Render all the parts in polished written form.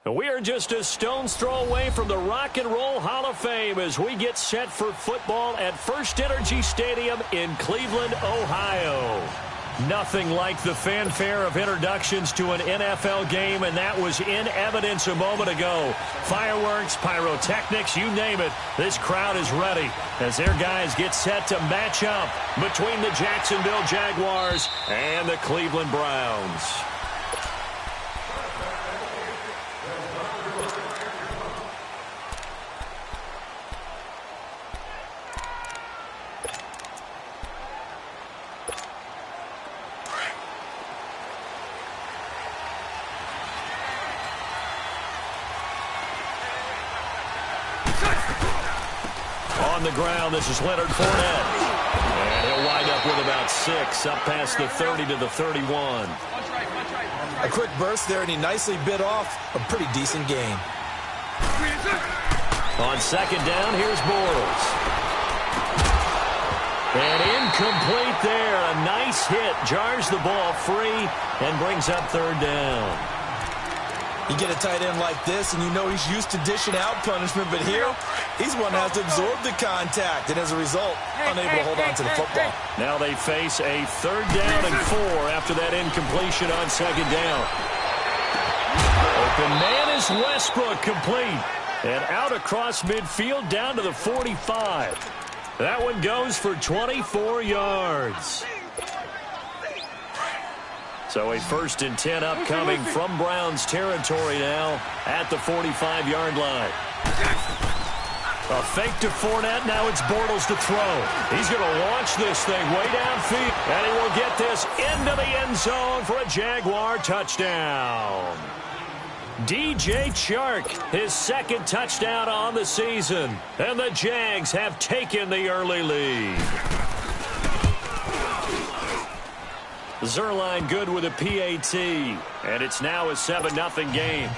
We are just a stone's throw away from the Rock and Roll Hall of Fame as we get set for football at First Energy Stadium in Cleveland, Ohio. Nothing like the fanfare of introductions to an NFL game, and that was in evidence a moment ago. Fireworks, pyrotechnics, you name it. This crowd is ready as their guys get set to match up between the Jacksonville Jaguars and the Cleveland Browns. On the ground, this is Leonard Fournette. And he'll wind up with about 6, up past the 30 to the 31. A quick burst there, and he nicely bit off a pretty decent gain. On second down, here's Bortles. And incomplete there. A nice hit. Jars the ball free and brings up third down. You get a tight end like this, and you know he's used to dishing out punishment, but here, he's one that has to absorb the contact, and as a result, unable to hold on to the football. Now they face a third down and 4 after that incompletion on second down. Open man is Westbrook, complete. And out across midfield down to the 45. That one goes for 24 yards. So a 1st and 10 upcoming from Browns territory now at the 45-yard line. A fake to Fournette. Now it's Bortles to throw. He's going to launch this thing way downfield. And he will get this into the end zone for a Jaguar touchdown. DJ Chark, his 2nd touchdown on the season. And the Jags have taken the early lead. Zerline good with a PAT, and it's now a 7-0 game.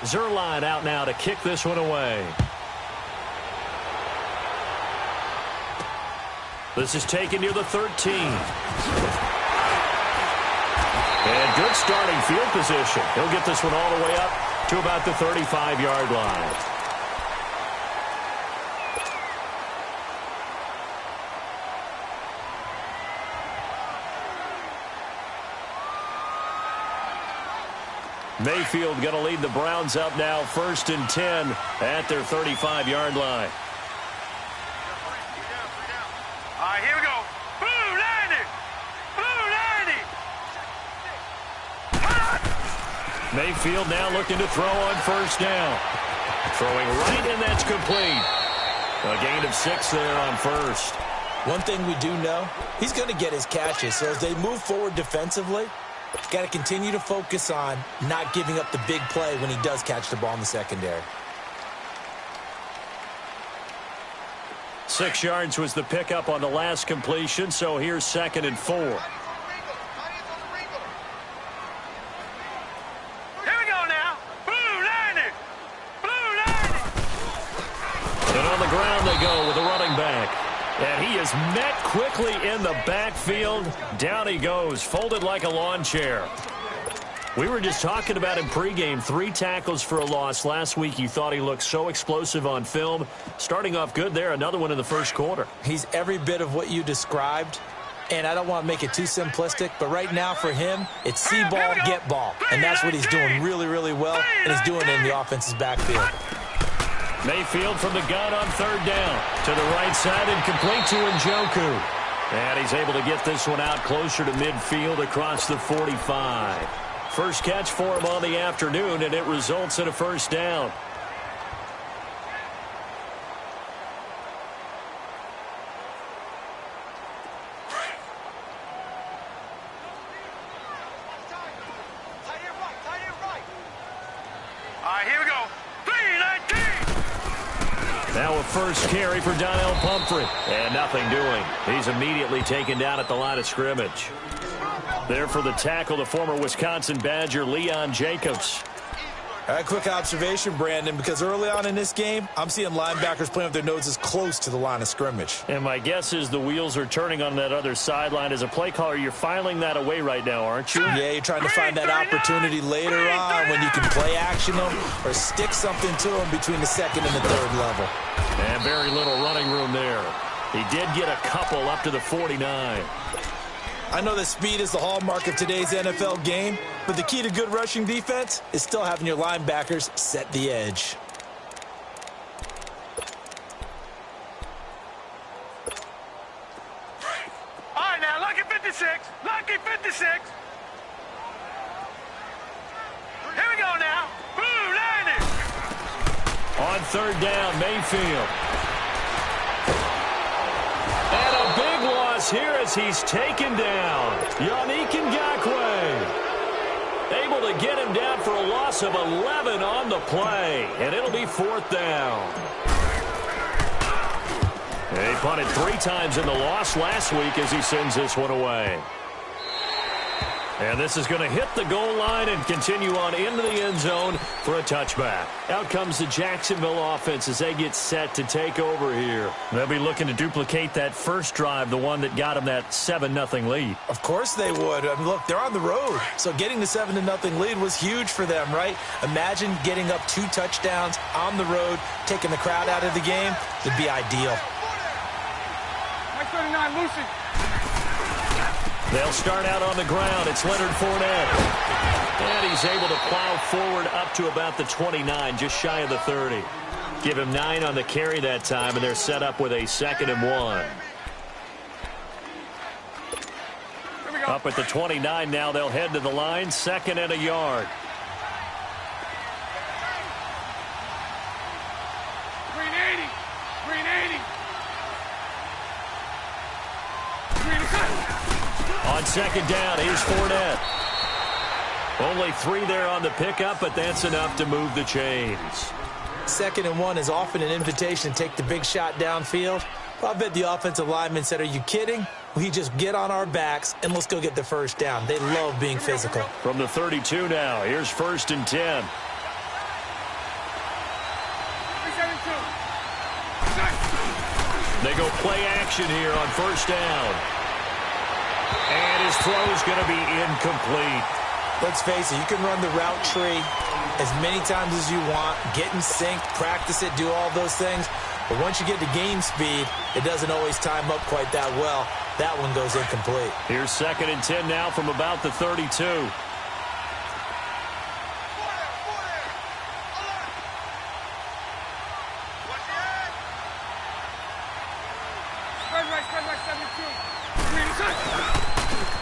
Zerline out now to kick this one away. This is taken near the 13. And good starting field position. He'll get this one all the way up to about the 35-yard line. Mayfield going to lead the Browns up now, 1st and 10 at their 35-yard line. All right, here we go. Blue 90. Blue 90. Mayfield now looking to throw on 1st down. Throwing right, and that's complete. A gain of 6 there on 1st. One thing we do know, he's going to get his catches. So as they move forward defensively, got to continue to focus on not giving up the big play when he does catch the ball in the secondary. 6 yards was the pickup on the last completion, so here's 2nd and 4. Here we go now. Blue 90. Blue 90. And on the ground they go with the running back. And he is met quickly in the backfield. Down he goes, folded like a lawn chair. We were just talking about him pregame. 3 tackles for a loss. Last week you thought he looked so explosive on film. Starting off good there, another one in the 1st quarter. He's every bit of what you described. And I don't want to make it too simplistic, but right now for him, it's see ball, get ball. And that's what he's doing really, really well, and he's doing it in the offense's backfield. Mayfield from the gun on 3rd down. To the right side and complete to Njoku. And he's able to get this one out closer to midfield across the 45. First catch for him on the afternoon, and it results in a 1st down. right, here we go. 3-19. Now a first carry for Donnell Pumphrey. And nothing doing. He's immediately taken down at the line of scrimmage. There for the tackle, the former Wisconsin Badger, Leon Jacobs. A quick observation, Brandon, because early on in this game, I'm seeing linebackers playing with their noses close to the line of scrimmage. And my guess is the wheels are turning on that other sideline. As a play caller, you're filing that away right now, aren't you? Yeah, you're trying to find that opportunity later on when you can play action them or stick something to them between the second and the third level. And very little running room there. He did get a couple up to the 49. I know that speed is the hallmark of today's NFL game, but the key to good rushing defense is still having your linebackers set the edge. All right, now, lucky 56. Lucky 56. Here we go now. Boom, landing. On third down, Mayfield. And a big loss here as he's taken down. Yannick Ngakoue. Able to get him down for a loss of 11 on the play. And it'll be fourth down. He punted 3 times in the loss last week as he sends this one away. And this is going to hit the goal line and continue on into the end zone for a touchback. Out comes the Jacksonville offense as they get set to take over here. They'll be looking to duplicate that first drive, the one that got them that 7-0 lead. Of course they would. I mean, look, they're on the road. So getting the 7-0 lead was huge for them, right? Imagine getting up 2 touchdowns on the road, taking the crowd out of the game. It'd be ideal. 39, Lucy. They'll start out on the ground. It's Leonard Fournette. And he's able to plow forward up to about the 29, just shy of the 30. Give him 9 on the carry that time, and they're set up with a 2nd and 1. Up at the 29 now, they'll head to the line, 2nd and a yard. On 2nd down, here's Fournette. Only 3 there on the pickup, but that's enough to move the chains. 2nd and 1 is often an invitation to take the big shot downfield. Well, I bet the offensive lineman said, are you kidding? We just get on our backs and let's go get the first down. They love being physical. From the 32 now, here's 1st and 10. They go play action here on 1st down. And his throw is going to be incomplete. Let's face it, you can run the route tree as many times as you want, get in sync, practice it, do all those things. But once you get to game speed, it doesn't always time up quite that well. That one goes incomplete. Here's 2nd and 10 now from about the 32.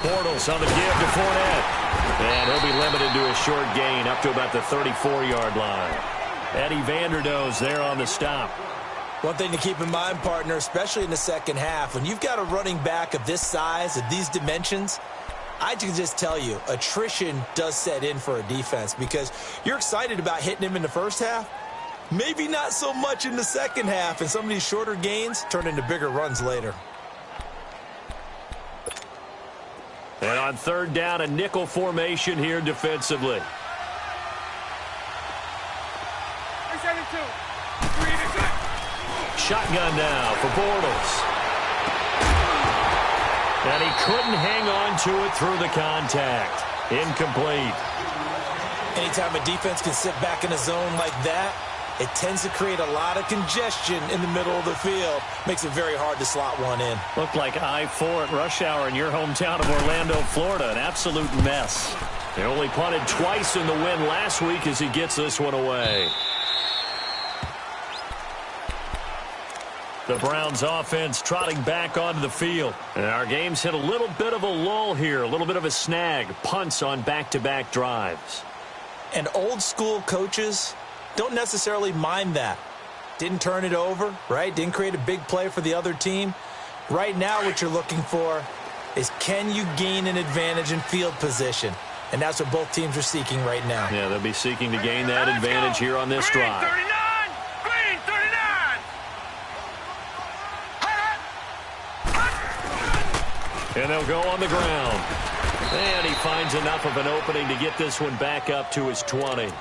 Bortles on the give to Fournette. And he'll be limited to a short gain up to about the 34-yard line. Eddie Vanderdoes there on the stop. One thing to keep in mind, partner, especially in the second half, when you've got a running back of this size, of these dimensions, I can just tell you, attrition does set in for a defense because you're excited about hitting him in the first half. Maybe not so much in the second half, and some of these shorter gains turn into bigger runs later. And on 3rd down, a nickel formation here defensively. Shotgun now for Bortles. And he couldn't hang on to it through the contact. Incomplete. Anytime a defense can sit back in a zone like that, it tends to create a lot of congestion in the middle of the field. Makes it very hard to slot one in. Looked like I-4 at rush hour in your hometown of Orlando, Florida. An absolute mess. They only punted twice in the win last week as he gets this one away. The Browns offense trotting back onto the field. And our game's hit a little bit of a lull here, a little bit of a snag. Punts on back-to-back drives. And old school coaches don't necessarily mind that. Didn't turn it over, right? Didn't create a big play for the other team. Right now what you're looking for is, can you gain an advantage in field position? and that's what both teams are seeking right now. Yeah, they'll be seeking to gain that advantage here on this drive. Green 39. And they'll go on the ground. And he finds enough of an opening to get this one back up to his 20.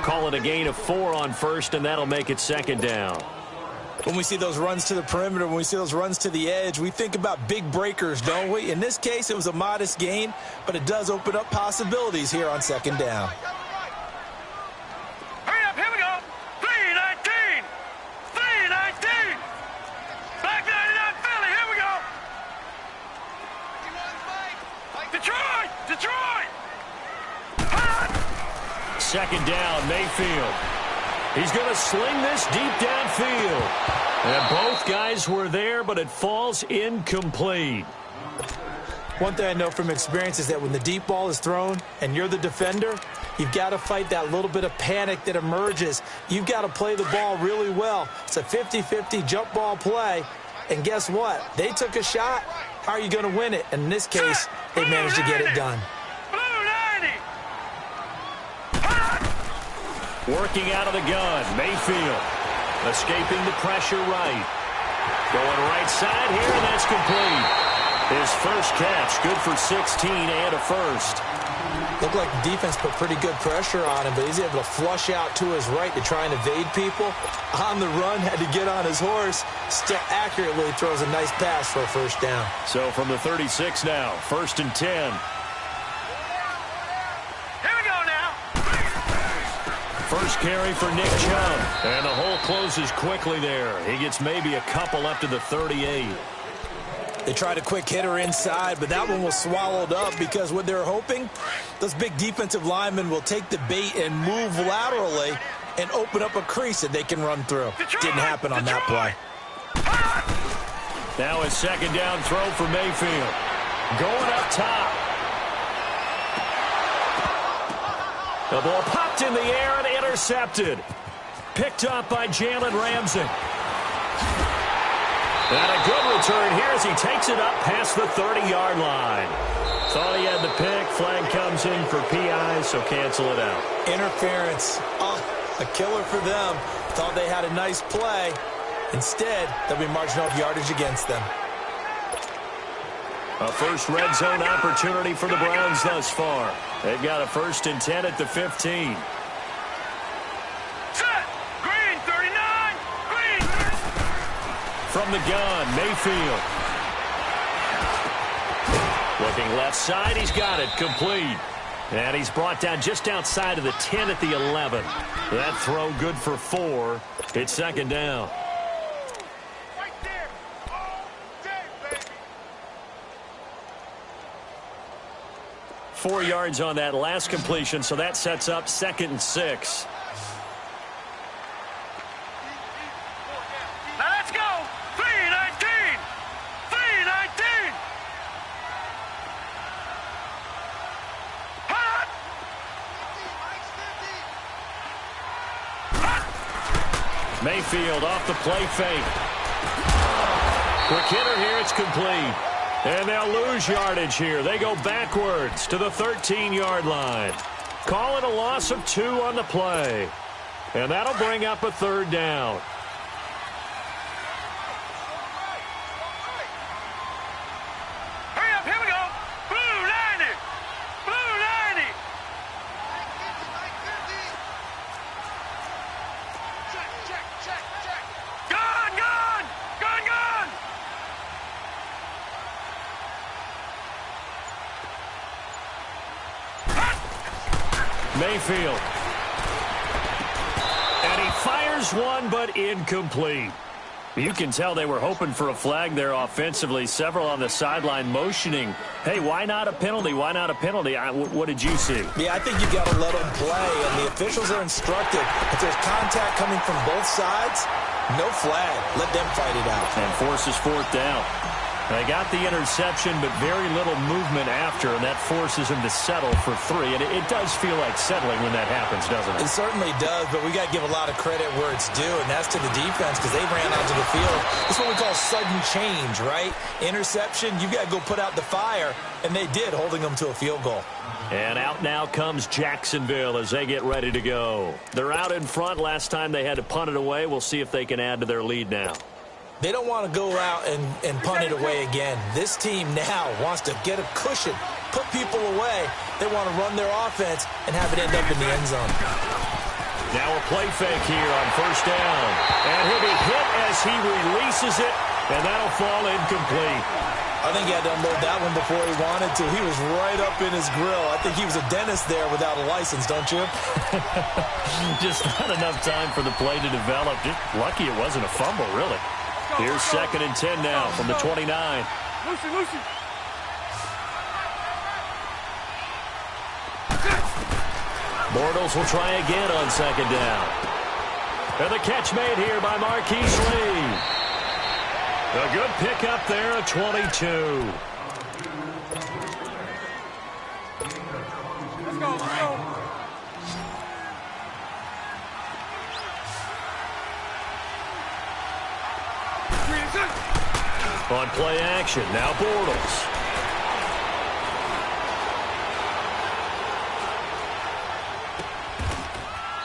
Call it a gain of 4 on first, and that'll make it second down. When we see those runs to the perimeter, when we see those runs to the edge, we think about big breakers, don't we? In this case, it was a modest gain, but it does open up possibilities here on second down. Hurry up, here we go. 319. 319. Back 99 Philly, here we go. Detroit! Detroit! Second down, Mayfield. He's going to sling this deep downfield. And both guys were there, but it falls incomplete. One thing I know from experience is that when the deep ball is thrown and you're the defender, you've got to fight that little bit of panic that emerges. You've got to play the ball really well. It's a 50-50 jump ball play. And guess what? They took a shot. How are you going to win it? And in this case, they managed to get it done. Working out of the gun, Mayfield. Escaping the pressure right. Going right side here, and that's complete. His first catch, good for 16 and a first. Looked like the defense put pretty good pressure on him, but he's able to flush out to his right to try and evade people. On the run, had to get on his horse. Still accurately throws a nice pass for a first down. So from the 36 now, 1st and 10. First carry for Nick Chubb. And the hole closes quickly there. He gets maybe a couple up to the 38. They tried a quick hitter inside, but that one was swallowed up because what they're hoping, those big defensive linemen will take the bait and move laterally and open up a crease that they can run through. Didn't happen on that play. Now a second down throw for Mayfield. Going up top. The ball popped in the air and intercepted. Picked up by Jalen Ramsey. And a good return here as he takes it up past the 30-yard line. Thought he had the pick. Flag comes in for PI, so cancel it out. Interference. Oh, a killer for them. Thought they had a nice play. Instead, they'll be marching off yardage against them. A first red zone opportunity for the Browns thus far. They've got a 1st and 10 at the 15. Set. Green 39. Green. From the gun, Mayfield. Looking left side, he's got it complete. And he's brought down just outside of the 10 at the 11. That throw good for 4. It's second down. 4 yards on that last completion, so that sets up 2nd and 6. Now let's go. 319. 319. Hot. Mayfield off the play fake. Quick hitter here, it's complete. And they'll lose yardage here. They go backwards to the 13-yard line. Call it a loss of 2 on the play. And that'll bring up a 3rd down. Hurry up, here we go. Blue 90. Blue 90. Check. Gone. Mayfield. And he fires one, but incomplete. You can tell they were hoping for a flag there offensively. Several on the sideline motioning, hey, why not a penalty? Why not a penalty? What did you see? Yeah, I think you got to let them play, and the officials are instructed. If there's contact coming from both sides, no flag. Let them fight it out. And forces 4th down. They got the interception, but very little movement after, and that forces him to settle for 3. And it does feel like settling when that happens, doesn't it? It certainly does, but we got to give a lot of credit where it's due, and that's to the defense because they ran onto the field. It's what we call sudden change, right? Interception, you got to go put out the fire, and they did, holding them to a field goal. And out now comes Jacksonville as they get ready to go. They're out in front. Last time they had to punt it away. We'll see if they can add to their lead now. They don't want to go out and punt it away again. This team now wants to get a cushion, put people away. They want to run their offense and have it end up in the end zone. Now a play fake here on first down. And he'll be hit as he releases it, and that'll fall incomplete. I think he had to unload that one before he wanted to. He was right up in his grill. I think he was a dentist there without a license, don't you? Just not enough time for the play to develop. Just lucky it wasn't a fumble, really. Here's 2nd and 10 now from the 29. Lucy. Bortles will try again on 2nd down. And the catch made here by Marquise Lee. A good pickup there at 22. Let's go. On play action, now Bortles.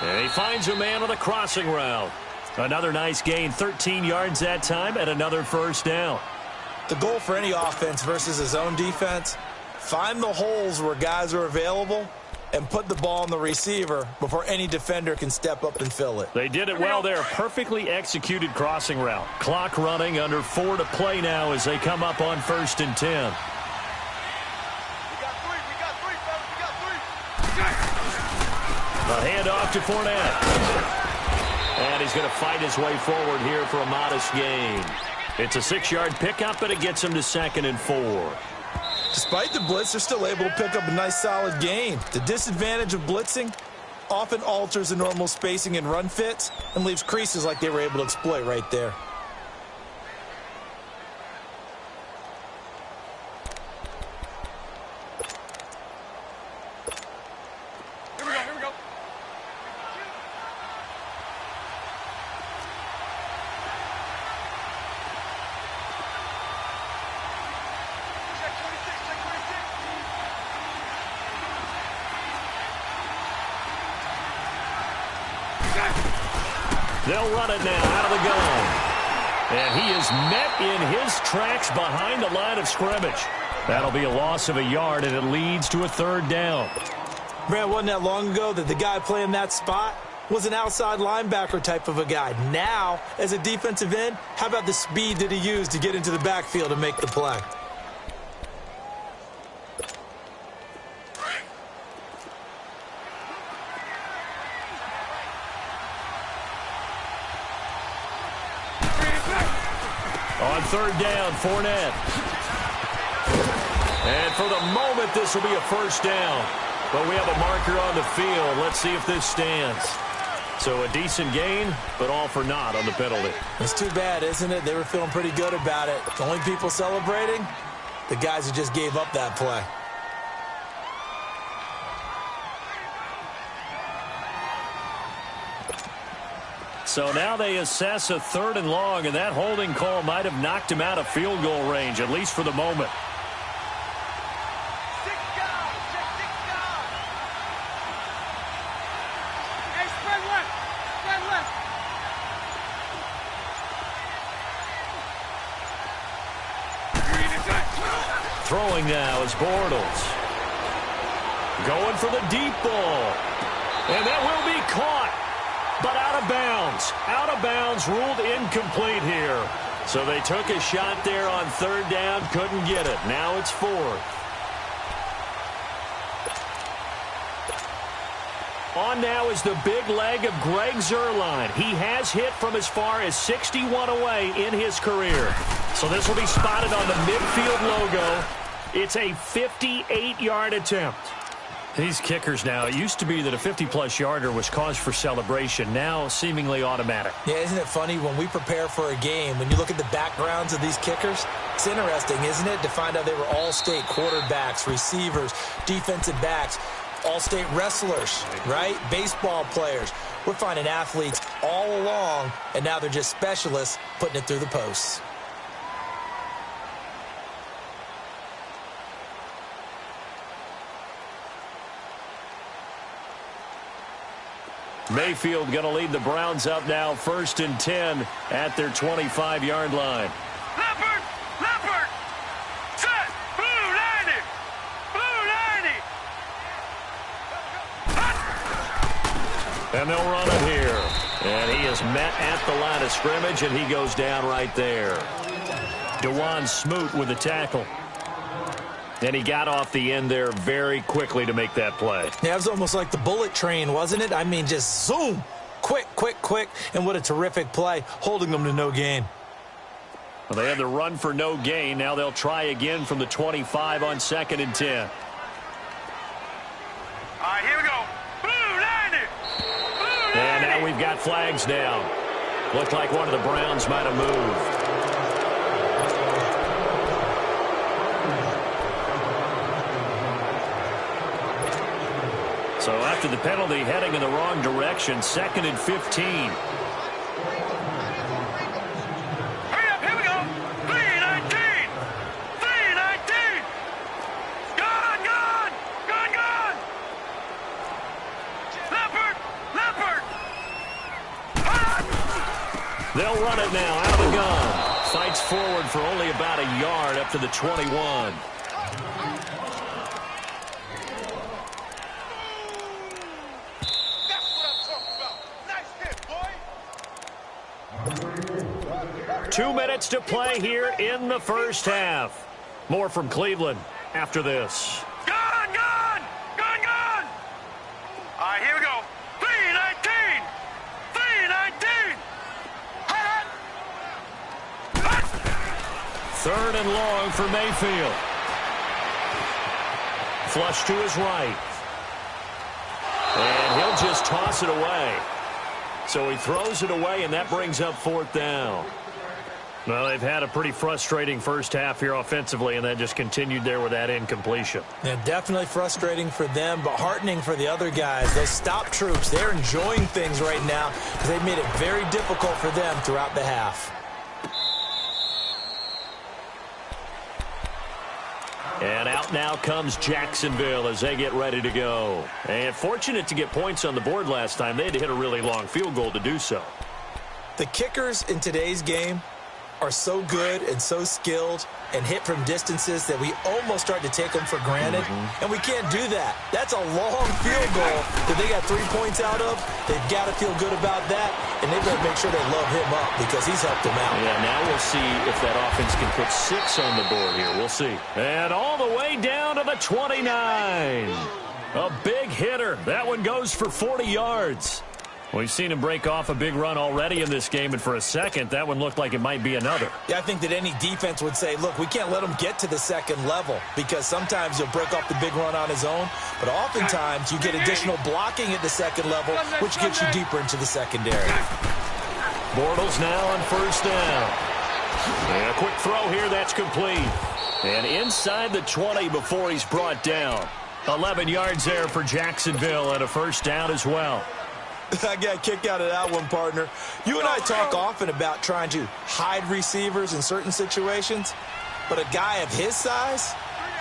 And he finds a man on the crossing route. Another nice gain, 13 yards that time, and another first down. The goal for any offense versus his own defense, find the holes where guys are available and put the ball on the receiver before any defender can step up and fill it. They did it well there. Perfectly executed crossing route. Clock running, under 4 to play now as they come up on 1st and 10. We got 3, fellas. We got 3. A handoff to Fournette. And he's going to fight his way forward here for a modest gain. It's a 6-yard pickup, and it gets him to 2nd and 4. Despite the blitz, they're still able to pick up a nice solid gain. The disadvantage of blitzing often alters the normal spacing and run fits and leaves creases like they were able to exploit right there. Here we go. They'll run it now out of the gun. And he is met in his tracks behind the line of scrimmage. That'll be a loss of a yard, and it leads to a 3rd down. Brad, wasn't that long ago that the guy playing that spot was an outside linebacker type of a guy. Now, as a defensive end, how about the speed that he used to get into the backfield and make the play? On 3rd down, Fournette. And for the moment, this will be a first down. But we have a marker on the field. Let's see if this stands. So a decent gain, but all for naught on the penalty. It's too bad, isn't it? They were feeling pretty good about it. The only people celebrating, the guys who just gave up that play. So now they assess a 3rd and long, and that holding call might have knocked him out of field goal range, at least for the moment. Hey, spread left. Throwing now is Bortles. Going for the deep ball. And that will be caught. But out of bounds. Out of bounds, ruled incomplete here. So they took a shot there on 3rd down, couldn't get it. Now it's 4th. On now is the big leg of Greg Zuerlein. He has hit from as far as 61 away in his career. So this will be spotted on the midfield logo. It's a 58-yard attempt. These kickers now, it used to be that a 50-plus yarder was cause for celebration. Now, seemingly automatic. Yeah, isn't it funny when we prepare for a game, when you look at the backgrounds of these kickers, it's interesting, isn't it, to find out they were all-state quarterbacks, receivers, defensive backs, all-state wrestlers, right? Baseball players. We're finding athletes all along, and now they're just specialists putting it through the posts. Mayfield going to lead the Browns up now, 1st and 10 at their 25-yard line. Leopard! Leopard! Set! Blue 90! Blue 90! And they'll run it here. And he is met at the line of scrimmage, and he goes down right there. DeJuan Smoot with the tackle. And he got off the end there very quickly to make that play. Yeah, it was almost like the bullet train, wasn't it? I mean, just zoom. Quick, quick, quick. And what a terrific play, holding them to no gain. Well, they had the run for no gain. Now they'll try again from the 25 on 2nd and 10. All right, here we go. Blue 90! Blue 90! And now we've got flags down. Looked like one of the Browns might have moved. So after the penalty, heading in the wrong direction, 2nd and 15. Hurry up, here we go. 319! 319! Gone, gone! Gone, gone! Leopard! Leopard! They'll run it now out of the gun. Fights forward for only about a yard up to the 21. That's what I'm talking about. Nice hit, boy. 2 minutes to play here in the first half. More from Cleveland after this. Gone, gone! Gone, gone! All right, here we go. 319! 319! Hot! Hot! 3rd and long for Mayfield. Flush to his right. And he'll just toss it away. So he throws it away, and that brings up 4th down. Well, they've had a pretty frustrating first half here offensively, and that just continued there with that incompletion. Yeah, definitely frustrating for them, but heartening for the other guys. Those stop troops, they're enjoying things right now because they've made it very difficult for them throughout the half. And out now comes Jacksonville as they get ready to go. And fortunate to get points on the board last time. They had to hit a really long field goal to do so. The kickers in today's game are so good and so skilled and hit from distances that we almost start to take them for granted. And we can't do that. That's a long field goal that they got 3 points out of. They've got to feel good about that, and they've got to make sure they love him up because he's helped them out. Yeah, now we'll see if that offense can put 6 on the board here. We'll see. And all the way down to the 29. A big hitter. That one goes for 40 yards. We've seen him break off a big run already in this game, and for a second, that one looked like it might be another. Yeah, I think that any defense would say, look, we can't let him get to the second level because sometimes he'll break off the big run on his own, but oftentimes you get additional blocking at the second level, which gets you deeper into the secondary. Bortles now on 1st down. And a quick throw here, that's complete. And inside the 20 before he's brought down. 11 yards there for Jacksonville and a 1st down as well. I got a kick out of that one, partner. You and I talk often about trying to hide receivers in certain situations, but a guy of his size,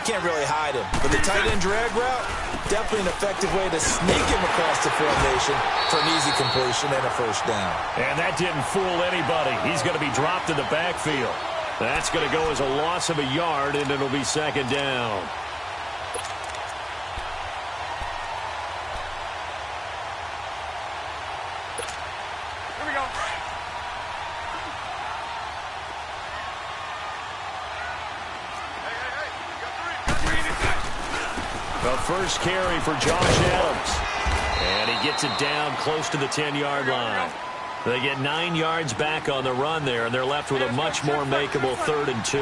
can't really hide him. But the tight end drag route, definitely an effective way to sneak him across the formation for an easy completion and a 1st down. And that didn't fool anybody. He's going to be dropped in the backfield. That's going to go as a loss of a yard, and it'll be 2nd down. The first carry for Josh Adams. And he gets it down close to the 10-yard line. They get 9 yards back on the run there, and they're left with a much more makeable 3rd and 2.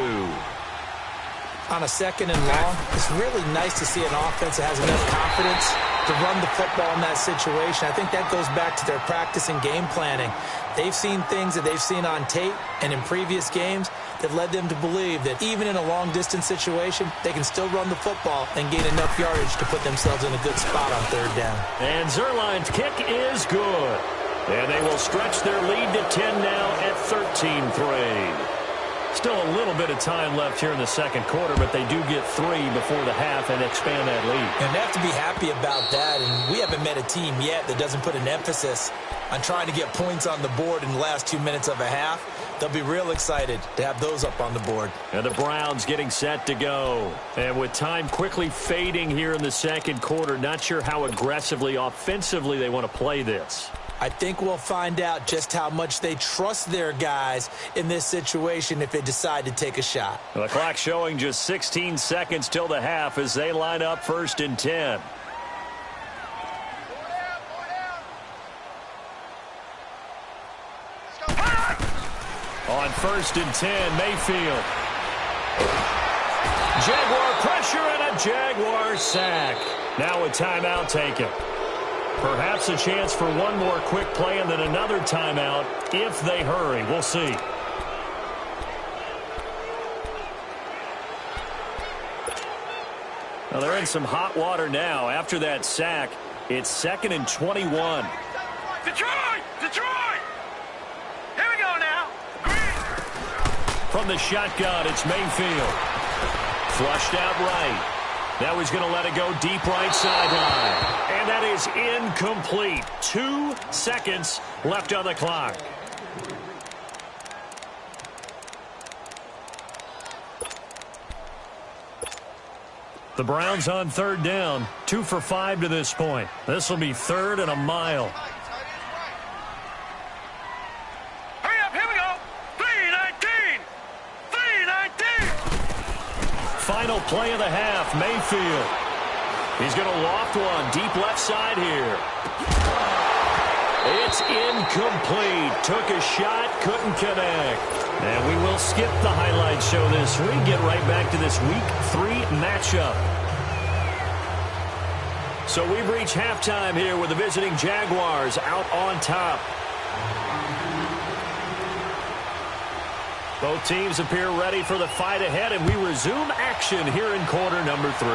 On a second and long, it's really nice to see an offense that has enough confidence to run the football in that situation. I think that goes back to their practice and game planning. They've seen things that they've seen on tape and in previous games that led them to believe that even in a long-distance situation, they can still run the football and gain enough yardage to put themselves in a good spot on third down. And Zerline's kick is good. And they will stretch their lead to 10 now at 13-3. Still a little bit of time left here in the second quarter, but they do get 3 before the half and expand that lead. And they have to be happy about that, and we haven't met a team yet that doesn't put an emphasis on trying to get points on the board in the last 2 minutes of a half. They'll be real excited to have those up on the board. And the Browns getting set to go. And with time quickly fading here in the second quarter, not sure how aggressively, offensively they want to play this. I think we'll find out just how much they trust their guys in this situation if they decide to take a shot. The clock showing just 16 seconds till the half as they line up 1st and 10. On 1st and 10, Mayfield. Jaguar pressure and a Jaguar sack. Now a timeout taken. Perhaps a chance for one more quick play and then another timeout if they hurry. We'll see. Well, they're in some hot water now. After that sack, it's 2nd and 21. Detroit! Detroit! Here we go now. From the shotgun, it's Mayfield. Flushed out right. Now he's going to let it go deep right sideline. And that is incomplete. 2 seconds left on the clock. The Browns on 3rd down. 2 for 5 to this point. This will be 3rd and a mile. Hurry up, here we go. 3:19. 3:19. Final play of the half, Mayfield. He's going to loft one deep left side here. It's incomplete. Took a shot, couldn't connect. And we will skip the highlight show this week. Get right back to this Week 3 matchup. So we've reached halftime here with the visiting Jaguars out on top. Both teams appear ready for the fight ahead, and we resume action here in quarter number 3.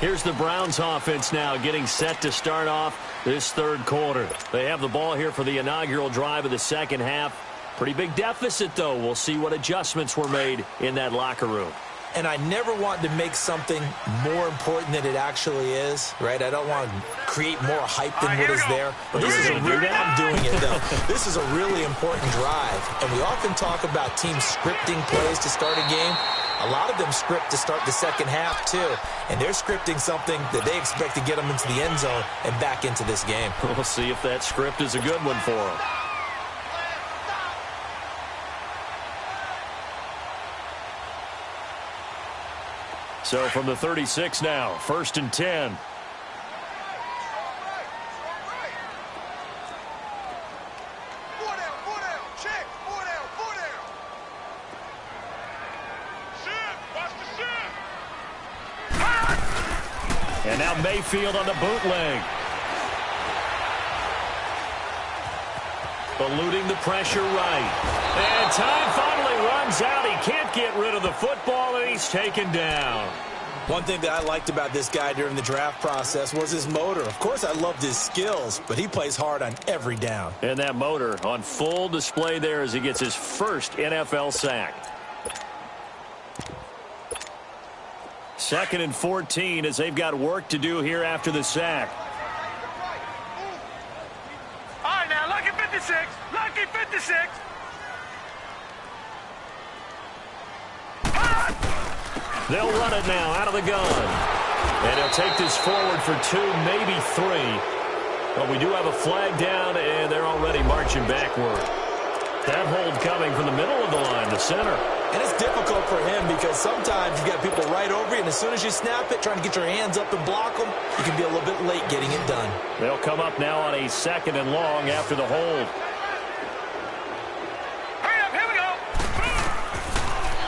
Here's the Browns offense now getting set to start off this third quarter. They have the ball here for the inaugural drive of the second half. Pretty big deficit, though. We'll see what adjustments were made in that locker room. And I never want to make something more important than it actually is, right? I don't want to create more hype than what is there. But this is a really, I'm doing it, though. This is a really important drive. And we often talk about teams scripting plays to start a game. A lot of them script to start the second half, too. And they're scripting something that they expect to get them into the end zone and back into this game. We'll see if that script is a good one for them. So from the 36 now, 1st and 10. And now Mayfield on the bootleg. Eluding the pressure right. And time finally runs out. He can't get rid of the football, and he's taken down. One thing that I liked about this guy during the draft process was his motor. Of course, I loved his skills, but he plays hard on every down. And that motor on full display there as he gets his first NFL sack. 2nd and 14 as they've got work to do here after the sack. All right, now, lucky 56. Lucky 56. They'll run it now out of the gun. And he'll take this forward for 2, maybe 3. But we do have a flag down, and they're already marching backward. That hold coming from the middle of the line, the center. And it's difficult for him because sometimes you got people right over you, and as soon as you snap it, trying to get your hands up and block them, you can be a little bit late getting it done. They'll come up now on a 2nd and long after the hold.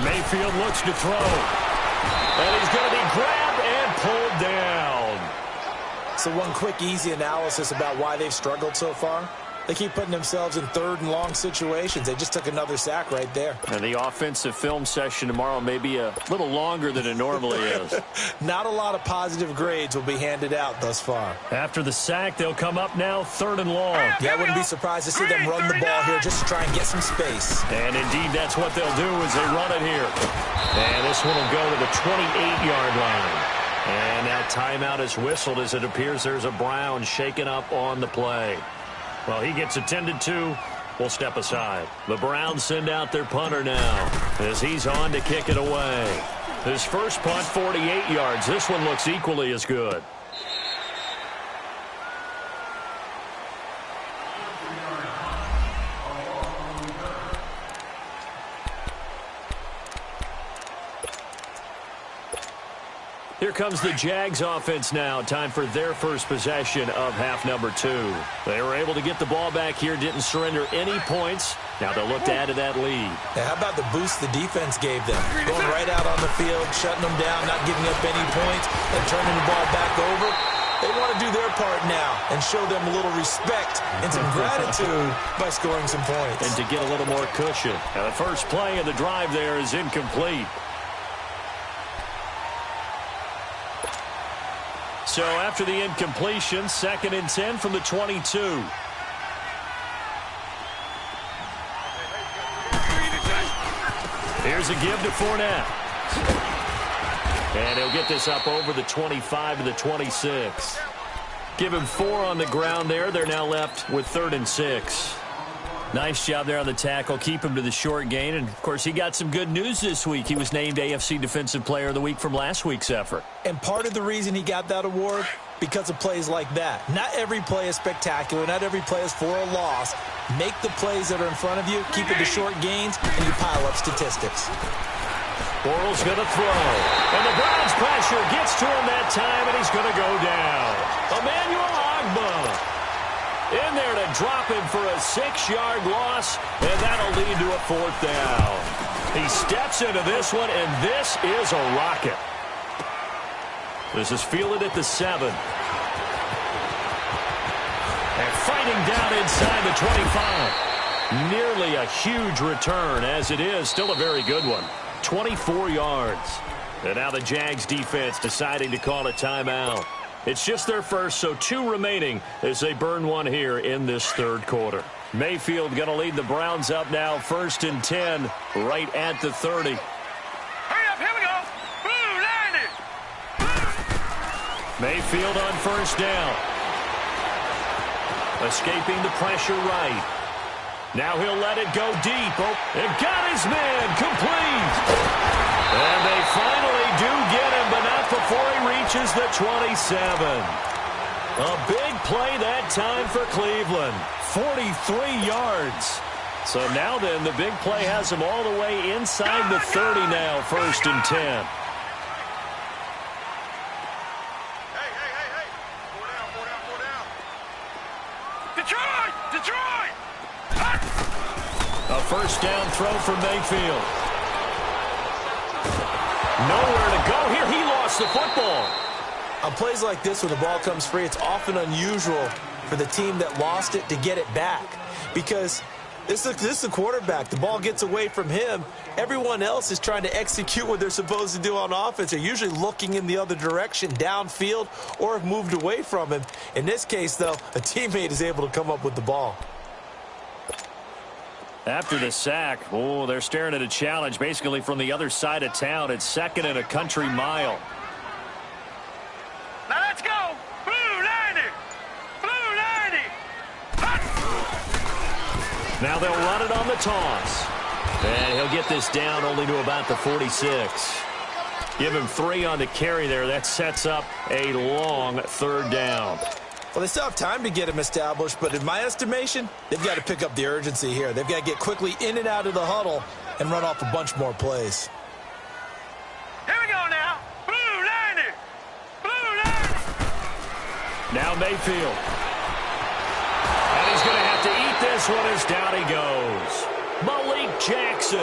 Mayfield looks to throw. And he's going to be grabbed and pulled down. So one quick, easy analysis about why they've struggled so far. They keep putting themselves in third and long situations. They just took another sack right there. And the offensive film session tomorrow may be a little longer than it normally is. Not a lot of positive grades will be handed out thus far. After the sack, they'll come up now 3rd and long. Yeah, I wouldn't be surprised to see them run the ball here just to try and get some space. And indeed, that's what they'll do as they run it here. And this one will go to the 28-yard line. And now timeout is whistled as it appears there's a Brown shaken up on the play. Well, he gets attended to. We'll step aside. The Browns send out their punter now as he's on to kick it away. His first punt, 48 yards. This one looks equally as good. Here comes the Jags offense now. Time for their first possession of half number 2. They were able to get the ball back here, didn't surrender any points. Now they'll look to add to that lead. Now, how about the boost the defense gave them? Going right out on the field, shutting them down, not giving up any points, and turning the ball back over. They want to do their part now and show them a little respect and some gratitude by scoring some points. And to get a little more cushion. Now the first play of the drive there is incomplete. So after the incompletion, 2nd and 10 from the 22. Here's a give to Fournette. And he'll get this up over the 25 to the 26. Give him 4 on the ground there. They're now left with 3rd and 6. Nice job there on the tackle. Keep him to the short gain. And, of course, he got some good news this week. He was named AFC Defensive Player of the Week from last week's effort. And part of the reason he got that award, because of plays like that. Not every play is spectacular. Not every play is for a loss. Make the plays that are in front of you, keep it to short gains, and you pile up statistics. Bortles going to throw. And the Browns pressure gets to him that time, and he's going to go down. Emmanuel Ogbah in there to drop him for a 6-yard loss, and that'll lead to a 4th down. He steps into this one, and this is a rocket. This is fielded at the 7. And fighting down inside the 25. Nearly a huge return, as it is. Still a very good one. 24 yards. And now the Jags defense deciding to call a timeout. It's just their first, so 2 remaining as they burn one here in this 3rd quarter. Mayfield going to lead the Browns up now, 1st and 10, right at the 30. Hurry up, here we go. Blue, 90. Mayfield on 1st down. Escaping the pressure right. Now he'll let it go deep. Oh, and got his man complete. And they finally do get him, but not before he reaches the 27. A big play that time for Cleveland. 43 yards. So now then, the big play has him all the way inside the 30 now, 1st and 10. Hey. Four down. Detroit. A 1st down throw for Mayfield. Nowhere to go here. He lost the football. On plays like this, when the ball comes free, it's often unusual for the team that lost it to get it back. Because this is the quarterback. The ball gets away from him. Everyone else is trying to execute what they're supposed to do on offense. They're usually looking in the other direction, downfield, or have moved away from him. In this case, though, a teammate is able to come up with the ball. After the sack, they're staring at a challenge basically from the other side of town. It's 2nd and a country mile. Now let's go. Blue, 90. Now they'll run it on the toss. And he'll get this down only to about the 46. Give him 3 on the carry there. That sets up a long 3rd down. Well, they still have time to get him established, but in my estimation, they've got to pick up the urgency here. They've got to get quickly in and out of the huddle and run off a bunch more plays. Here we go now. Blue, 90. Now Mayfield. And he's going to have to eat this one as down he goes. Malik Jackson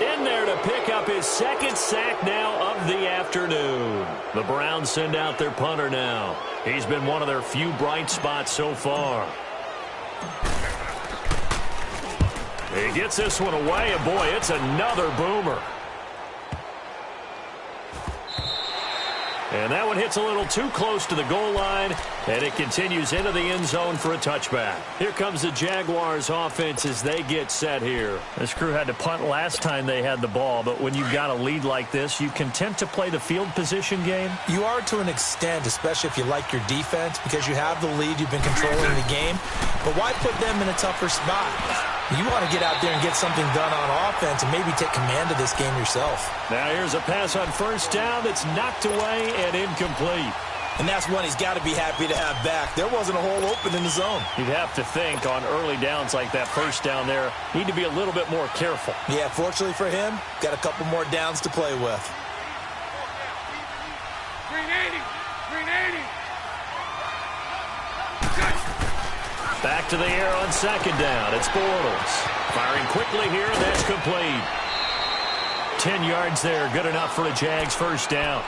in there to pick up his second sack now of the afternoon. The Browns send out their punter now. He's been one of their few bright spots so far. He gets this one away, and boy, it's another boomer. And that one hits a little too close to the goal line, and it continues into the end zone for a touchback. Here comes the Jaguars offense as they get set here. This crew had to punt last time they had the ball, but when you've got a lead like this, you content to play the field position game? You are to an extent, especially if you like your defense, because you have the lead, you've been controlling the game. But why put them in a tougher spot? You want to get out there and get something done on offense and maybe take command of this game yourself. Now here's a pass on first down that's knocked away and incomplete. And that's one he's got to be happy to have back. There wasn't a hole open in the zone. You'd have to think on early downs like that first down there, need to be a little bit more careful. Yeah, fortunately for him, got a couple more downs to play with. Green 80. Green 80. Back to the air on second down. It's Bortles. Firing quickly here, and that's complete. 10 yards there, good enough for a Jags first down.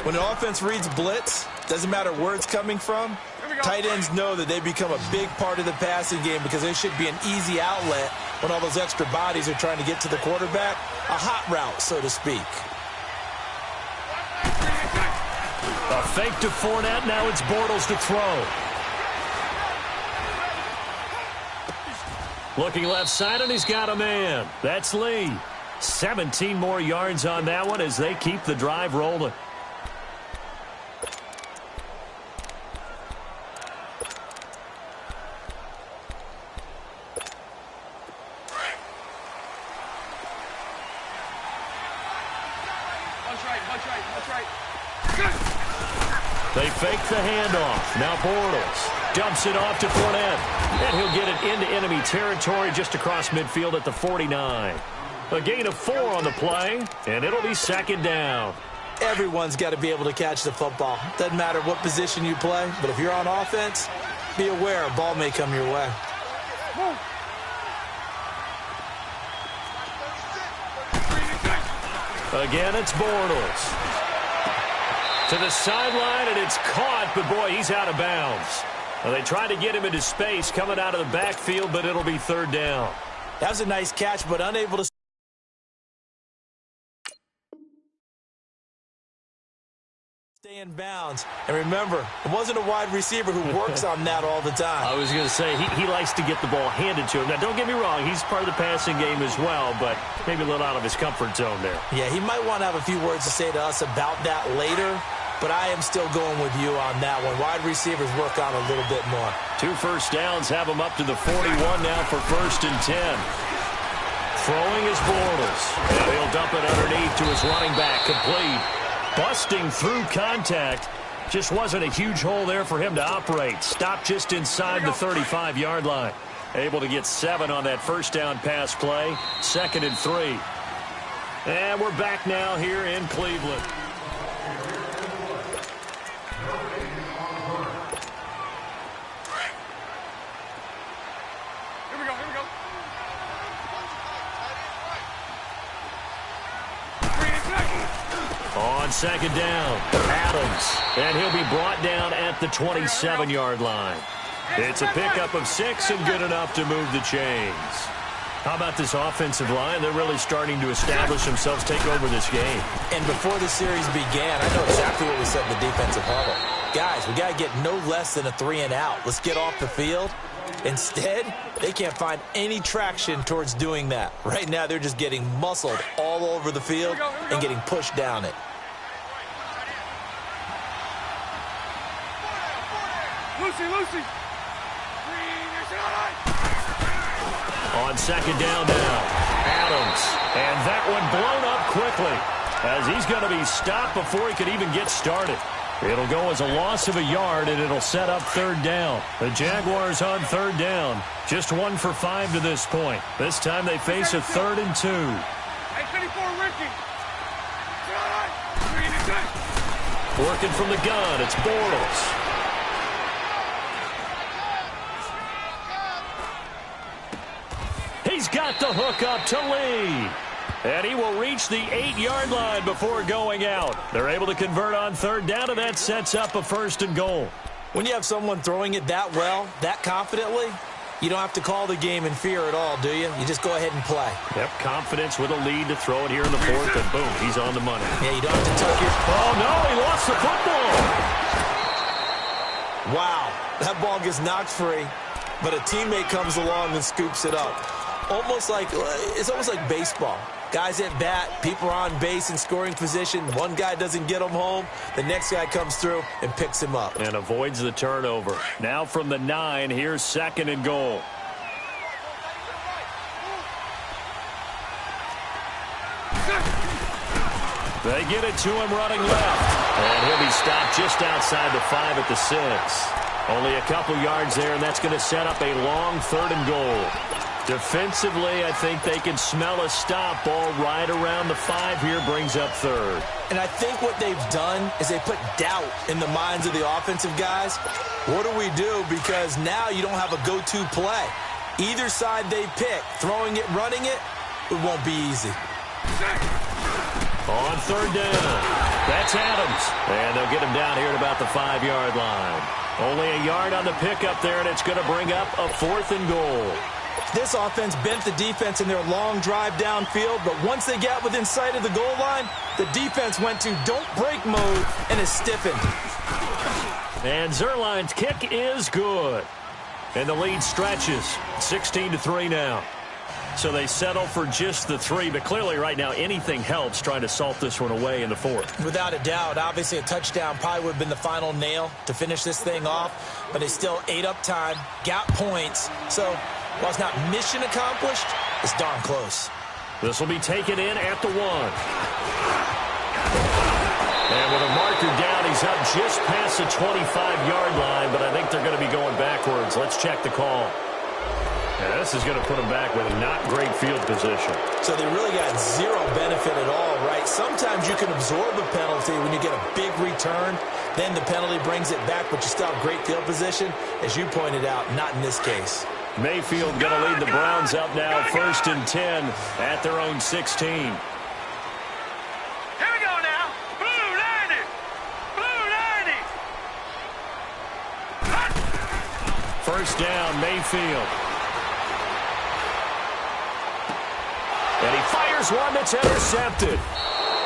When the offense reads blitz, doesn't matter where it's coming from, tight ends know that they become a big part of the passing game because they should be an easy outlet when all those extra bodies are trying to get to the quarterback. A hot route, so to speak. A fake to Fournette, now it's Bortles to throw. Looking left side, and he's got a man. That's Lee. 17 more yards on that one as they keep the drive rolling. That's right. They fake the handoff. Now Bortles dumps it off to Fournette. And he'll get it into enemy territory just across midfield at the 49. A gain of 4 on the play, and it'll be second down. Everyone's got to be able to catch the football. Doesn't matter what position you play, but if you're on offense, be aware a ball may come your way. Again, it's Bortles. To the sideline, and it's caught, but boy, he's out of bounds. Well, they tried to get him into space coming out of the backfield, but it'll be third down. That was a nice catch, but unable to stay in bounds. And remember, it wasn't a wide receiver who works on that all the time. I was going to say, he likes to get the ball handed to him. Now, don't get me wrong, he's part of the passing game as well, but maybe a little out of his comfort zone there. Yeah, he might want to have a few words to say to us about that later, but I am still going with you on that one. Wide receivers work on a little bit more. 2 first downs have him up to the 41 now for first and 10. Throwing is Bortles. And he'll dump it underneath to his running back, complete. Busting through contact. Just wasn't a huge hole there for him to operate. Stopped just inside the 35-yard line. Able to get 7 on that first down pass play. 2nd and 3. And we're back now here in Cleveland. On second down, Adams, and he'll be brought down at the 27-yard line. It's a pickup of 6 and good enough to move the chains. How about this offensive line? They're really starting to establish themselves, take over this game. And before the series began, I know exactly what we said in the defensive huddle. Guys, we got to get no less than a 3 and out. Let's get off the field. Instead, they can't find any traction towards doing that. Right now, they're just getting muscled all over the field and getting pushed down it. Lucy. On second down now, Adams. And that one blown up quickly as he's going to be stopped before he could even get started. It'll go as a loss of a yard, and it'll set up third down. The Jaguars on third down. Just 1 for 5 to this point. This time they face a 3rd and 2. Working from the gun, it's Bortles. He's got got the hook up to Lee. And he will reach the 8-yard line before going out. They're able to convert on third down, and that sets up a 1st and goal. When you have someone throwing it that well, that confidently, you don't have to call the game in fear at all, do you? You just go ahead and play. Yep, confidence with a lead to throw it here in the 4th, and boom, he's on the money. Yeah, you don't have to tuck your... Oh, no, he lost the football. Wow, that ball gets knocked free, but a teammate comes along and scoops it up. It's almost like baseball. Guys at bat, people are on base in scoring position. One guy doesn't get him home. The next guy comes through and picks him up. And avoids the turnover. Now from the 9, here's 2nd and goal. They get it to him running left. And he'll be stopped just outside the 5 at the 6. Only a couple yards there, and that's going to set up a long 3rd and goal. Defensively, I think they can smell a stop. Ball right around the 5 here, brings up 3rd. And I think what they've done is they put doubt in the minds of the offensive guys. What do we do? Because now you don't have a go-to play. Either side they pick, throwing it, running it, it won't be easy. On 3rd down, that's Adams. And they'll get him down here at about the 5-yard line. Only a yard on the pickup there, and it's going to bring up a 4th and goal. This offense bent the defense in their long drive downfield, but once they got within sight of the goal line, the defense went to don't break mode and is stiffened. And Zerline's kick is good. And the lead stretches, 16-3 now. So they settle for just the 3, but clearly right now anything helps trying to salt this one away in the 4th. Without a doubt, obviously a touchdown probably would have been the final nail to finish this thing off, but they still ate up time, got points, so while it's not mission accomplished, it's darn close. This will be taken in at the 1. And with a marker down, he's up just past the 25-yard line, but I think they're going to be going backwards. Let's check the call. Yeah, this is going to put them back with a not great field position. So they really got zero benefit at all, right? Sometimes you can absorb a penalty when you get a big return. Then the penalty brings it back, but you still have great field position. As you pointed out, not in this case. Mayfield going to lead the Browns up now, 1st and 10 at their own 16. Here we go now. Blue 90. Blue 90. 1st down, Mayfield. And he fires one that's intercepted.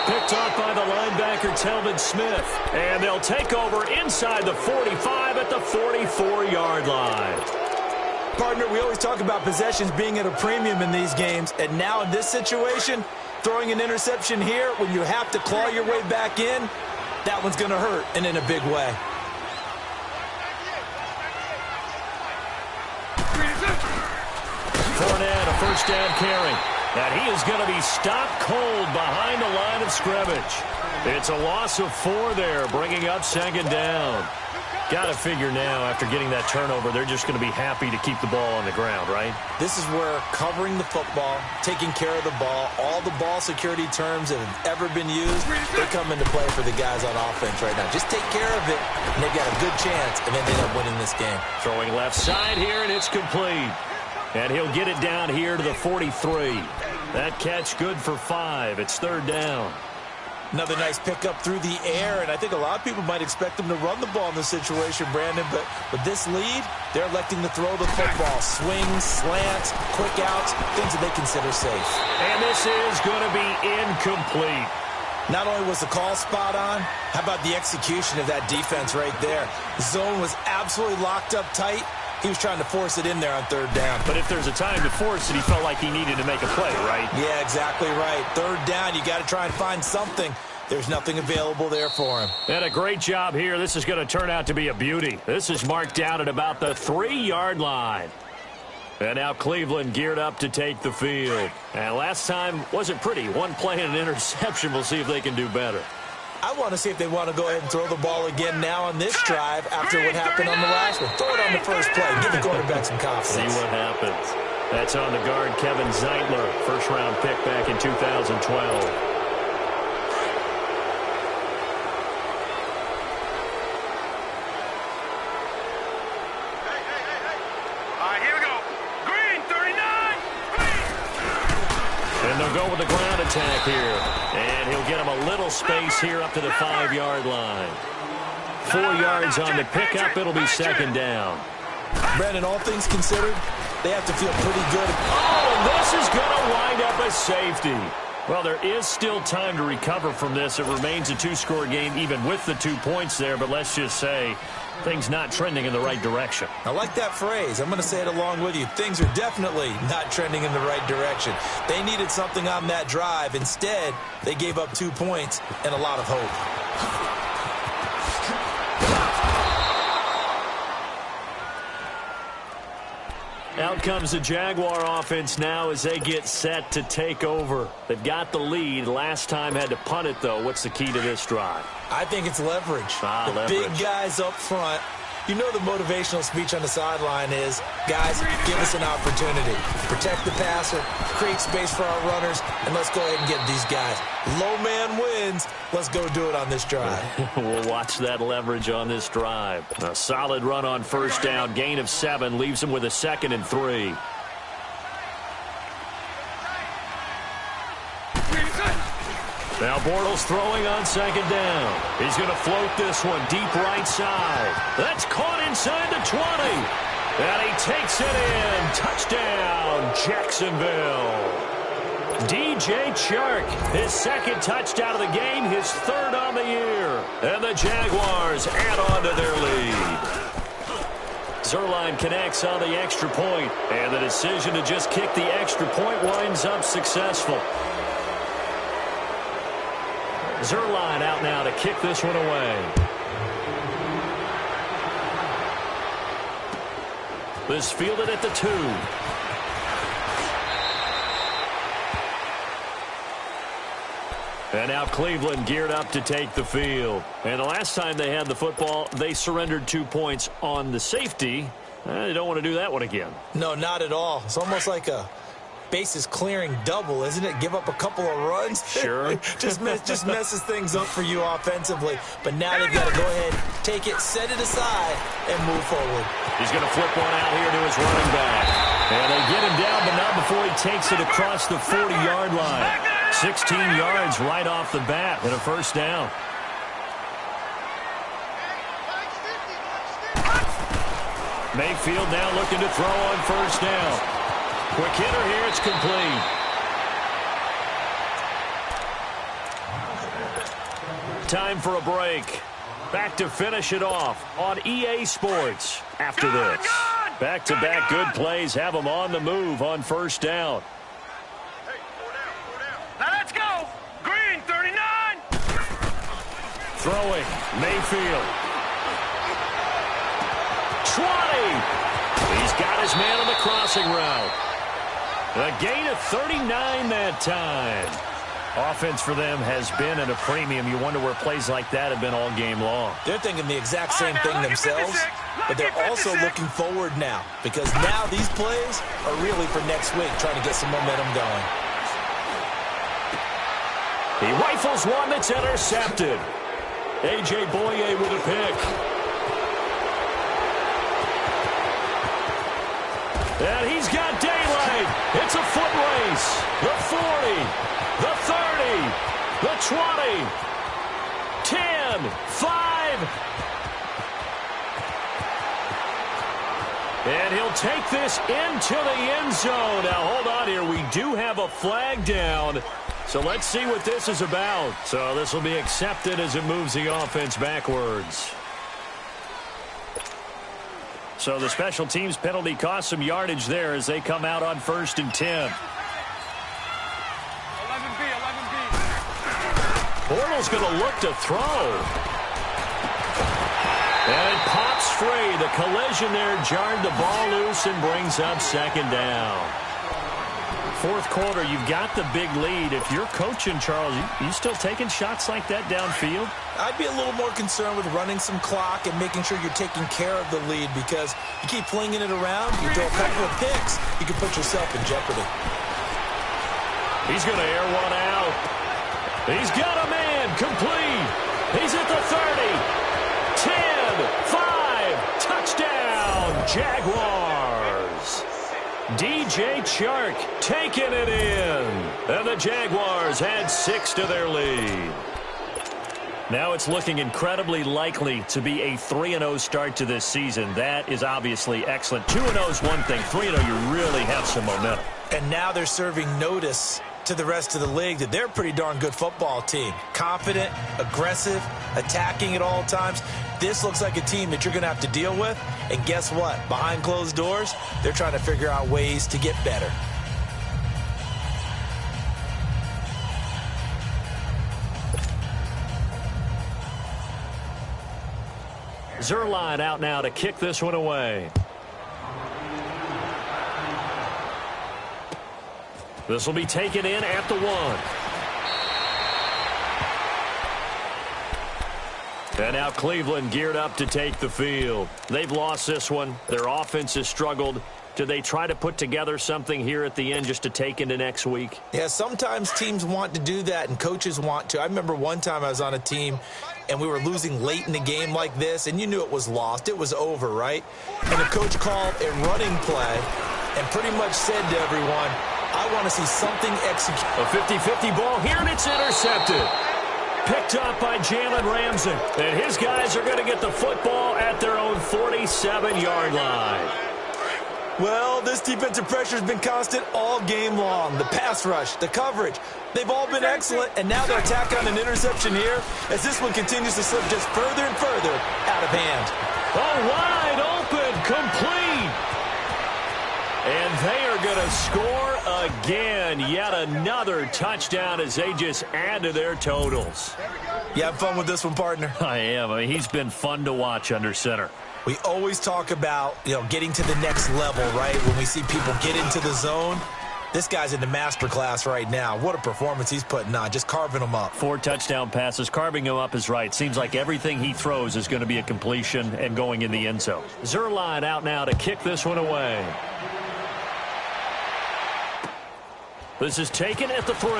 Picked off by the linebacker, Telvin Smith. And they'll take over inside the 45 at the 44-yard line. Partner, we always talk about possessions being at a premium in these games. And now in this situation, throwing an interception here when you have to claw your way back in, that one's going to hurt, and in a big way. Fournette, a 1st down carry. And he is going to be stopped cold behind the line of scrimmage. It's a loss of 4 there, bringing up 2nd down. Got to figure now, after getting that turnover, they're just going to be happy to keep the ball on the ground, right? This is where covering the football, taking care of the ball, all the ball security terms that have ever been used, they come into play for the guys on offense right now. Just take care of it, and they've got a good chance, and then they end up winning this game. Throwing left side here, and it's complete. And he'll get it down here to the 43. That catch good for 5. It's 3rd down. Another nice pickup through the air, and I think a lot of people might expect them to run the ball in this situation, Brandon, but with this lead, they're electing to throw the football. Swings, slants, quick outs, things that they consider safe. And this is going to be incomplete. Not only was the call spot on, how about the execution of that defense right there? The zone was absolutely locked up tight. He was trying to force it in there on 3rd down. But if there's a time to force it, he felt like he needed to make a play, right? Yeah, exactly right. 3rd down, you got to try and find something. There's nothing available there for him. And a great job here. This is going to turn out to be a beauty. This is marked down at about the 3-yard line. And now Cleveland geared up to take the field. And last time wasn't pretty. One play and an interception. We'll see if they can do better. I want to see if they want to go ahead and throw the ball again now on this drive after what happened on the last one. Throw it on the first play. Give the quarterback some confidence. See what happens. That's on the guard, Kevin Zeitler. First-round pick back in 2012. with the ground attack here. And he'll get him a little space here up to the 5-yard line. 4 yards on the pickup. It'll be second down. Brandon, all things considered, they have to feel pretty good. Oh, this is going to wind up a safety. Well, there is still time to recover from this. It remains a 2-score game even with the 2 points there, but let's just say things not trending in the right direction. I like that phrase. I'm going to say it along with you. Things are definitely not trending in the right direction. They needed something on that drive. Instead, they gave up 2 points and a lot of hope. Out comes the Jaguar offense now as they get set to take over. They've got the lead. Last time had to punt it, though. What's the key to this drive? I think it's leverage. The big guys up front. You know the motivational speech on the sideline is, guys, give us an opportunity. Protect the passer, create space for our runners, and let's go ahead and get these guys. Low man wins. Let's go do it on this drive. We'll watch that leverage on this drive. A solid run on first down. Gain of 7 leaves them with a 2nd and 3. Now Bortles throwing on second down. He's going to float this one deep right side. That's caught inside the 20. And he takes it in. Touchdown, Jacksonville. DJ Chark, his 2nd touchdown of the game, his 3rd on the year. And the Jaguars add on to their lead. Zerline connects on the extra point. And the decision to just kick the extra point winds up successful. Zerline out now to kick this one away. This fielded at the 2. And now Cleveland geared up to take the field. And the last time they had the football, they surrendered 2 points on the safety. They don't want to do that one again. No, not at all. It's almost like a bases clearing double, isn't it? Give up a couple of runs. Sure. just messes things up for you offensively. But now they've got to go ahead, take it, set it aside, and move forward. He's going to flip one out here to his running back. And they get him down, but not before he takes it across the 40-yard line. 16 yards right off the bat and a first down. Mayfield now looking to throw on first down. Quick hitter here, it's complete. Time for a break. Back to finish it off on EA Sports after this. Back-to-back good plays have them on the move on first down. Now let's go. Green, 39. Throwing, Mayfield. 20. He's got his man on the crossing route. A gain of 39 that time. Offense for them has been at a premium. You wonder where plays like that have been all game long. They're thinking the exact same thing themselves, but they're also looking forward now because now these plays are really for next week, trying to get some momentum going. He rifles one that's intercepted. A.J. Boye with a pick. And he's got daylight. It's a foot race. The 40, the 30, the 20, 10, 5. And he'll take this into the end zone. Now, hold on here. We do have a flag down. So let's see what this is about. So this will be accepted as it moves the offense backwards. So the special teams penalty cost some yardage there as they come out on 1st and 10. 11B. Bortles going to look to throw. And it pops free. The collision there jarred the ball loose and brings up second down. 4th quarter, you've got the big lead. If you're coaching, Charles, you still taking shots like that downfield? I'd be a little more concerned with running some clock and making sure you're taking care of the lead because you keep flinging it around, you throw a couple of picks, you can put yourself in jeopardy. He's going to air one out. He's got a man complete. He's at the 30. 10, 5, touchdown, Jaguars. DJ Chark taking it in. And the Jaguars add 6 to their lead. Now it's looking incredibly likely to be a 3-0 start to this season. That is obviously excellent. 2-0 is one thing. 3-0, you really have some momentum. And now they're serving notice to the rest of the league that they're a pretty darn good football team. Confident, aggressive, attacking at all times. This looks like a team that you're going to have to deal with. And guess what? Behind closed doors, they're trying to figure out ways to get better. Zerline out now to kick this one away. This will be taken in at the 1. And now Cleveland geared up to take the field. They've lost this one. Their offense has struggled. Do they try to put together something here at the end just to take into next week? Yeah, sometimes teams want to do that and coaches want to. I remember one time I was on a team and we were losing late in the game like this, and you knew it was lost. It was over, right? And the coach called a running play and pretty much said to everyone, I want to see something executed. A 50-50 ball here, and it's intercepted. Picked up by Jalen Ramsey. And his guys are going to get the football at their own 47-yard line. Well, this defensive pressure has been constant all game long. The pass rush, the coverage, they've all been excellent, and now they're attacking on an interception here as this one continues to slip just further and further out of hand. Oh, wide open, complete. And they are going to score again. Yet another touchdown as they just add to their totals. You have fun with this one, partner? I am. I mean, he's been fun to watch under center. We always talk about, getting to the next level, right? When we see people get into the zone, this guy's in the master class right now. What a performance he's putting on, just carving them up. 4 touchdown passes. Carving him up is right. Seems like everything he throws is going to be a completion and going in the end zone. Zerline out now to kick this one away. This is taken at the 3.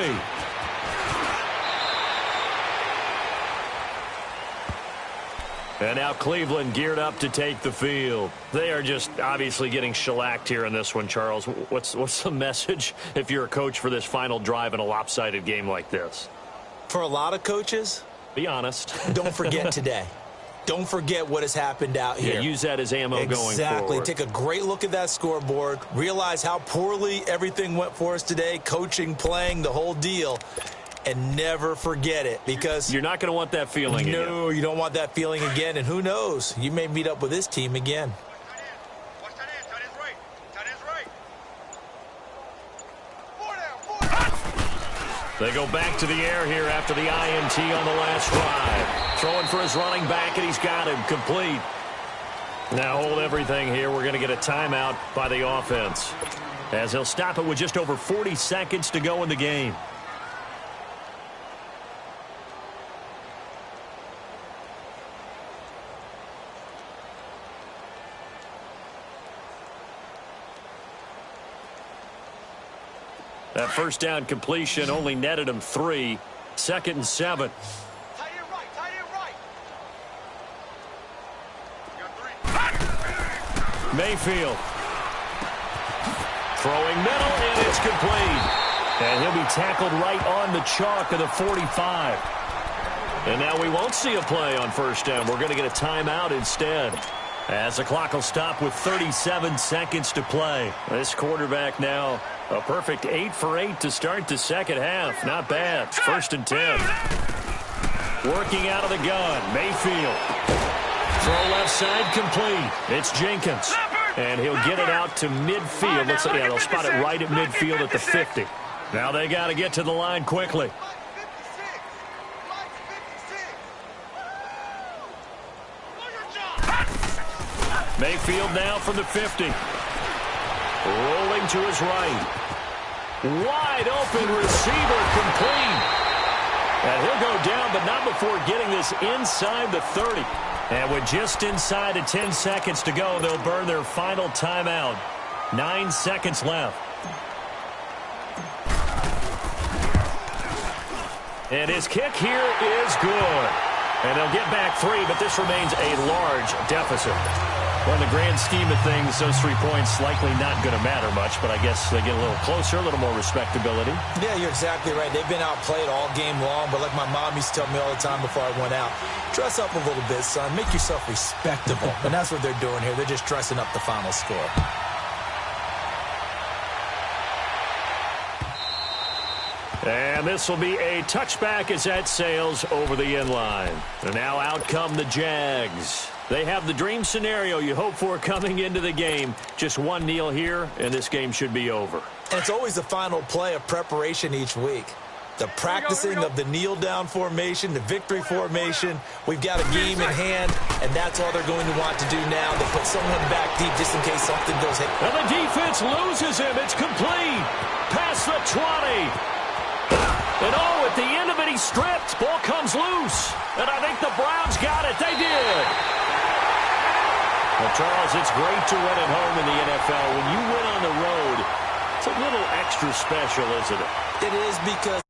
And now Cleveland geared up to take the field. They are just obviously getting shellacked here in this one, Charles. What's the message if you're a coach for this final drive in a lopsided game like this? For a lot of coaches, be honest. Don't forget today. Don't forget what has happened out here. Yeah, use that as ammo going forward. Exactly. Take a great look at that scoreboard. Realize how poorly everything went for us today. Coaching, playing, the whole deal. And never forget it, because you're not going to want that feeling again. No, you don't want that feeling again. And who knows? You may meet up with this team again. They go back to the air here after the INT on the last drive. Throwing for his running back, and he's got him complete. Now hold everything here. We're going to get a timeout by the offense, as he'll stop it with just over 40 seconds to go in the game. That first down completion only netted him 3. 2nd and 7. Mayfield. Throwing middle, and it's complete. And he'll be tackled right on the chalk of the 45. And now we won't see a play on first down. We're going to get a timeout instead, as the clock will stop with 37 seconds to play. This quarterback now a perfect 8 for 8 to start the second half. Not bad. 1st and 10. Working out of the gun. Mayfield. Throw left side complete. It's Jenkins. And he'll get it out to midfield. Looks like, they'll spot it right at midfield at the 50. Now they got to get to the line quickly. Mayfield now from the 50. Rolling to his right. Wide open receiver complete. And he'll go down, but not before getting this inside the 30. And with just inside of 10 seconds to go, they'll burn their final timeout. 9 seconds left. And his kick here is good. And they'll get back 3, but this remains a large deficit. Well, in the grand scheme of things, those 3 points likely not going to matter much, but I guess they get a little closer, a little more respectability. Yeah, you're exactly right. They've been outplayed all game long, but like my mom used to tell me all the time before I went out, dress up a little bit, son. Make yourself respectable. And that's what they're doing here. They're just dressing up the final score. And this will be a touchback as that sails over the end line. And now out come the Jags. They have the dream scenario you hope for coming into the game. Just one kneel here, and this game should be over. And it's always the final play of preparation each week. The practicing of the kneel-down formation, the victory formation. We've got a game in hand, and that's all they're going to want to do now. They put someone back deep just in case something goes hit. And the defense loses him. It's complete. Past the 20. And oh, at the end of it, he stripped. Ball comes loose. And I think the Browns got it. They did. Well, Charles, it's great to win at home in the NFL. When you win on the road, it's a little extra special, isn't it? It is, because